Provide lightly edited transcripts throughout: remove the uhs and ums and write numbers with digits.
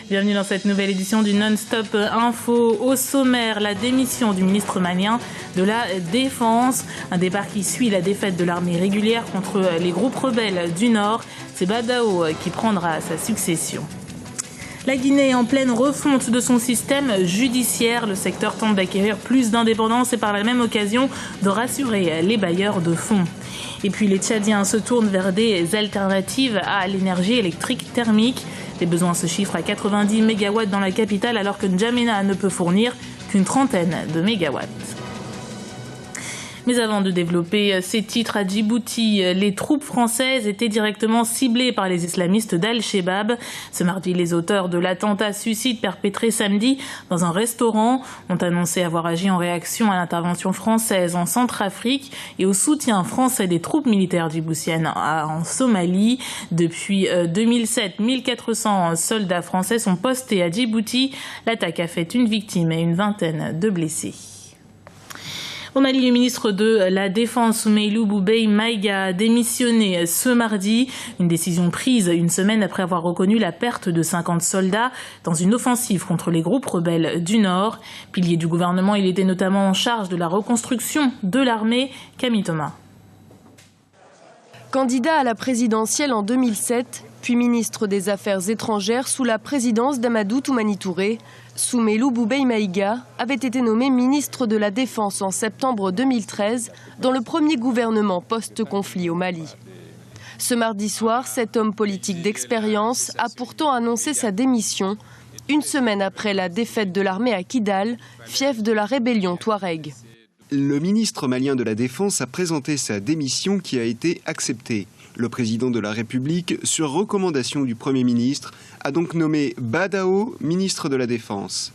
Bienvenue dans cette nouvelle édition du Non-Stop Info. Au sommaire, la démission du ministre malien de la Défense. Un départ qui suit la défaite de l'armée régulière contre les groupes rebelles du Nord. C'est Badao qui prendra sa succession. La Guinée est en pleine refonte de son système judiciaire. Le secteur tente d'acquérir plus d'indépendance et par la même occasion de rassurer les bailleurs de fonds. Et puis les Tchadiens se tournent vers des alternatives à l'énergie électrique thermique. Les besoins se chiffrent à 90 MW dans la capitale alors que N'Djamena ne peut fournir qu'une trentaine de mégawatts. Mais avant de développer ces titres à Djibouti, les troupes françaises étaient directement ciblées par les islamistes d'Al-Shabaab. Ce mardi, les auteurs de l'attentat suicide perpétré samedi dans un restaurant ont annoncé avoir agi en réaction à l'intervention française en Centrafrique et au soutien français des troupes militaires djiboutiennes en Somalie. Depuis 2007, 1400 soldats français sont postés à Djibouti. L'attaque a fait une victime et une vingtaine de blessés. Au Mali, le ministre de la Défense, Soumeylou Boubèye Maïga, a démissionné ce mardi. Une décision prise une semaine après avoir reconnu la perte de 50 soldats dans une offensive contre les groupes rebelles du Nord. Pilier du gouvernement, il était notamment en charge de la reconstruction de l'armée. Camille Thomas. Candidat à la présidentielle en 2007, puis ministre des Affaires étrangères sous la présidence d'Amadou Toumani Touré, Soumeylou Boubèye Maïga avait été nommé ministre de la Défense en septembre 2013 dans le premier gouvernement post-conflit au Mali. Ce mardi soir, cet homme politique d'expérience a pourtant annoncé sa démission une semaine après la défaite de l'armée à Kidal, fief de la rébellion Touareg. Le ministre malien de la Défense a présenté sa démission qui a été acceptée. Le président de la République, sur recommandation du Premier ministre, a donc nommé Badao ministre de la Défense.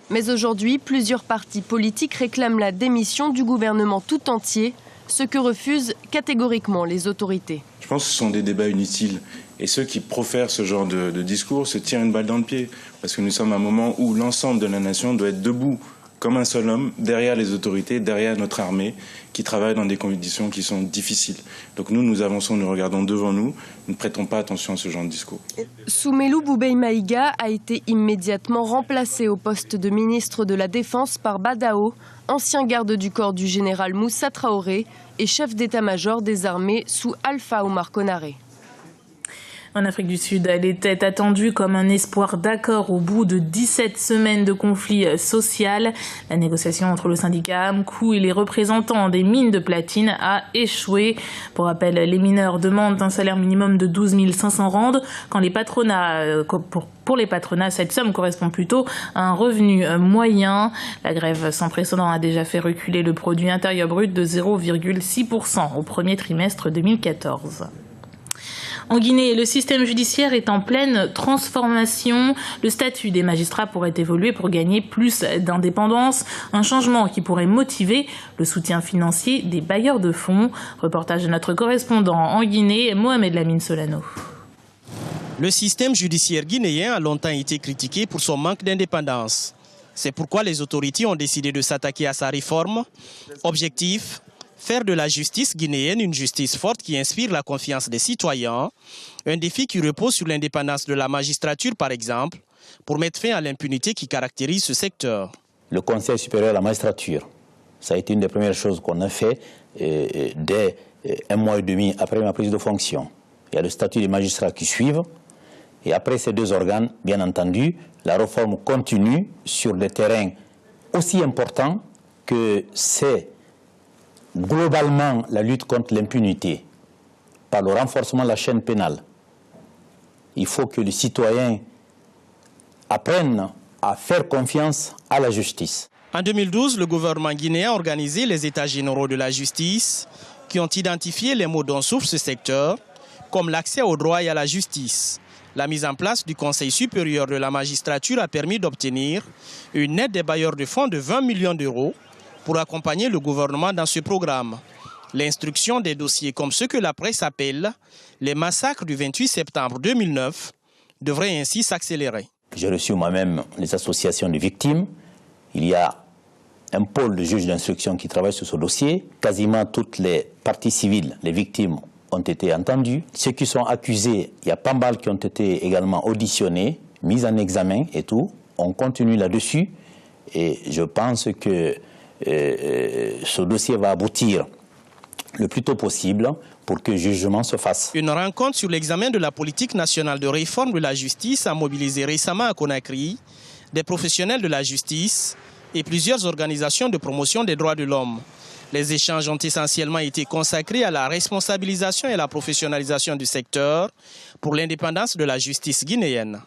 Mais aujourd'hui, plusieurs partis politiques réclament la démission du gouvernement tout entier, ce que refusent catégoriquement les autorités. Je pense que ce sont des débats inutiles. Et ceux qui profèrent ce genre de discours se tirent une balle dans le pied. Parce que nous sommes à un moment où l'ensemble de la nation doit être debout comme un seul homme, derrière les autorités, derrière notre armée, qui travaille dans des conditions qui sont difficiles. Donc nous avançons, nous regardons devant nous, nous ne prêtons pas attention à ce genre de discours. Soumeylou Boubèye Maïga a été immédiatement remplacé au poste de ministre de la Défense par Badao, ancien garde du corps du général Moussa Traoré et chef d'état-major des armées sous Alpha Oumar Konaré. En Afrique du Sud, elle était attendue comme un espoir d'accord au bout de 17 semaines de conflit social. La négociation entre le syndicat AMCU et les représentants des mines de platine a échoué. Pour rappel, les mineurs demandent un salaire minimum de 12 500 rands, quand les patronats, pour les patronats, cette somme correspond plutôt à un revenu moyen. La grève sans précédent a déjà fait reculer le produit intérieur brut de 0,6% au premier trimestre 2014. En Guinée, le système judiciaire est en pleine transformation. Le statut des magistrats pourrait évoluer pour gagner plus d'indépendance. Un changement qui pourrait motiver le soutien financier des bailleurs de fonds. Reportage de notre correspondant en Guinée, Mohamed Lamine Solano. Le système judiciaire guinéen a longtemps été critiqué pour son manque d'indépendance. C'est pourquoi les autorités ont décidé de s'attaquer à sa réforme. Objectif : faire de la justice guinéenne une justice forte qui inspire la confiance des citoyens, un défi qui repose sur l'indépendance de la magistrature par exemple, pour mettre fin à l'impunité qui caractérise ce secteur. Le Conseil supérieur de la magistrature, ça a été une des premières choses qu'on a fait dès un mois et demi après ma prise de fonction. Il y a le statut des magistrats qui suivent, et après ces deux organes, bien entendu, la réforme continue sur des terrains aussi importants que c'est globalement la lutte contre l'impunité, par le renforcement de la chaîne pénale. Il faut que les citoyens apprennent à faire confiance à la justice. En 2012, le gouvernement guinéen a organisé les états généraux de la justice qui ont identifié les maux dont souffre ce secteur, comme l'accès au droit et à la justice. La mise en place du Conseil supérieur de la magistrature a permis d'obtenir une aide des bailleurs de fonds de 20 millions d'euros pour accompagner le gouvernement dans ce programme. L'instruction des dossiers comme ceux que la presse appelle les massacres du 28 septembre 2009 devrait ainsi s'accélérer. J'ai reçu moi-même les associations de victimes. Il y a un pôle de juges d'instruction qui travaille sur ce dossier. Quasiment toutes les parties civiles, les victimes, ont été entendues. Ceux qui sont accusés, il y a pas mal qui ont été également auditionnés. mise en examen et tout. On continue là-dessus et je pense que ce dossier va aboutir le plus tôt possible pour que jugement se fasse. Une rencontre sur l'examen de la politique nationale de réforme de la justice a mobilisé récemment à Conakry des professionnels de la justice et plusieurs organisations de promotion des droits de l'homme. Les échanges ont essentiellement été consacrés à la responsabilisation et la professionnalisation du secteur pour l'indépendance de la justice guinéenne.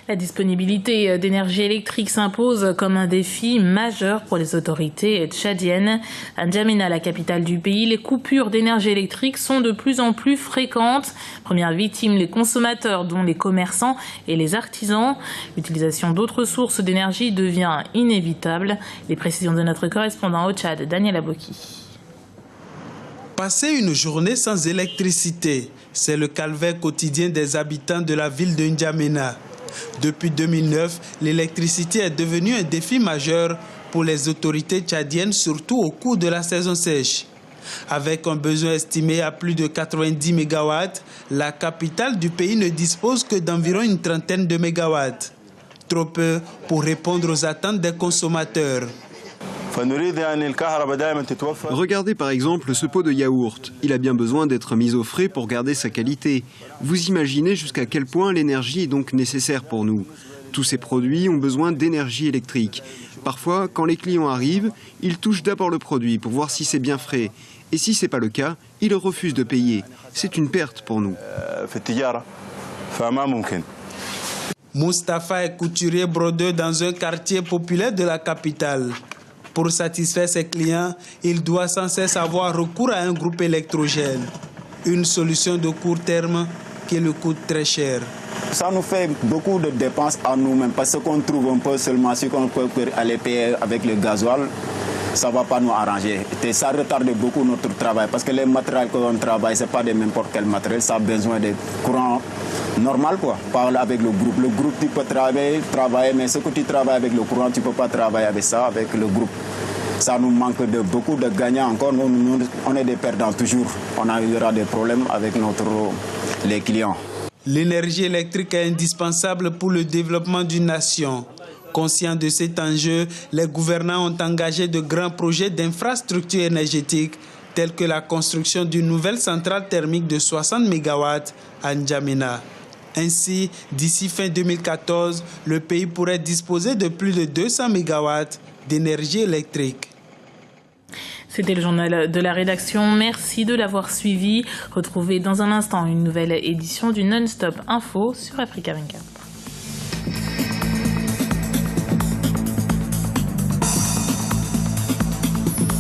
La disponibilité d'énergie électrique s'impose comme un défi majeur pour les autorités tchadiennes. À N'Djamena, la capitale du pays, les coupures d'énergie électrique sont de plus en plus fréquentes. Première victime, les consommateurs, dont les commerçants et les artisans. L'utilisation d'autres sources d'énergie devient inévitable. Les précisions de notre correspondant au Tchad, Daniel Aboki. Passer une journée sans électricité, c'est le calvaire quotidien des habitants de la ville de N'Djamena. Depuis 2009, l'électricité est devenue un défi majeur pour les autorités tchadiennes, surtout au cours de la saison sèche. Avec un besoin estimé à plus de 90 MW, la capitale du pays ne dispose que d'environ une trentaine de mégawatts. Trop peu pour répondre aux attentes des consommateurs. Regardez par exemple ce pot de yaourt. Il a bien besoin d'être mis au frais pour garder sa qualité. Vous imaginez jusqu'à quel point l'énergie est donc nécessaire pour nous. Tous ces produits ont besoin d'énergie électrique. Parfois, quand les clients arrivent, ils touchent d'abord le produit pour voir si c'est bien frais. Et si ce n'est pas le cas, ils refusent de payer. C'est une perte pour nous. Mustapha est couturier brodeur dans un quartier populaire de la capitale. Pour satisfaire ses clients, il doit sans cesse avoir recours à un groupe électrogène. Une solution de court terme qui lui coûte très cher. Ça nous fait beaucoup de dépenses à nous-mêmes parce qu'on trouve un peu seulement ce qu'on peut aller payer avec le gasoil. Ça ne va pas nous arranger. Et ça retarde beaucoup notre travail parce que les matériels qu'on travaille, ce n'est pas de n'importe quel matériel. Ça a besoin de courant normal, quoi. Pas avec le groupe. Le groupe, tu peux travailler, mais ce que tu travailles avec le courant, tu ne peux pas travailler avec ça, avec le groupe. Ça nous manque de beaucoup de gagnants encore. On est des perdants toujours. On aura des problèmes avec les clients. L'énergie électrique est indispensable pour le développement d'une nation. Conscients de cet enjeu, les gouvernants ont engagé de grands projets d'infrastructures énergétiques tels que la construction d'une nouvelle centrale thermique de 60 MW à N'Djamena. Ainsi, d'ici fin 2014, le pays pourrait disposer de plus de 200 MW d'énergie électrique. C'était le journal de la rédaction. Merci de l'avoir suivi. Retrouvez dans un instant une nouvelle édition du Non-Stop Info sur Africa 24.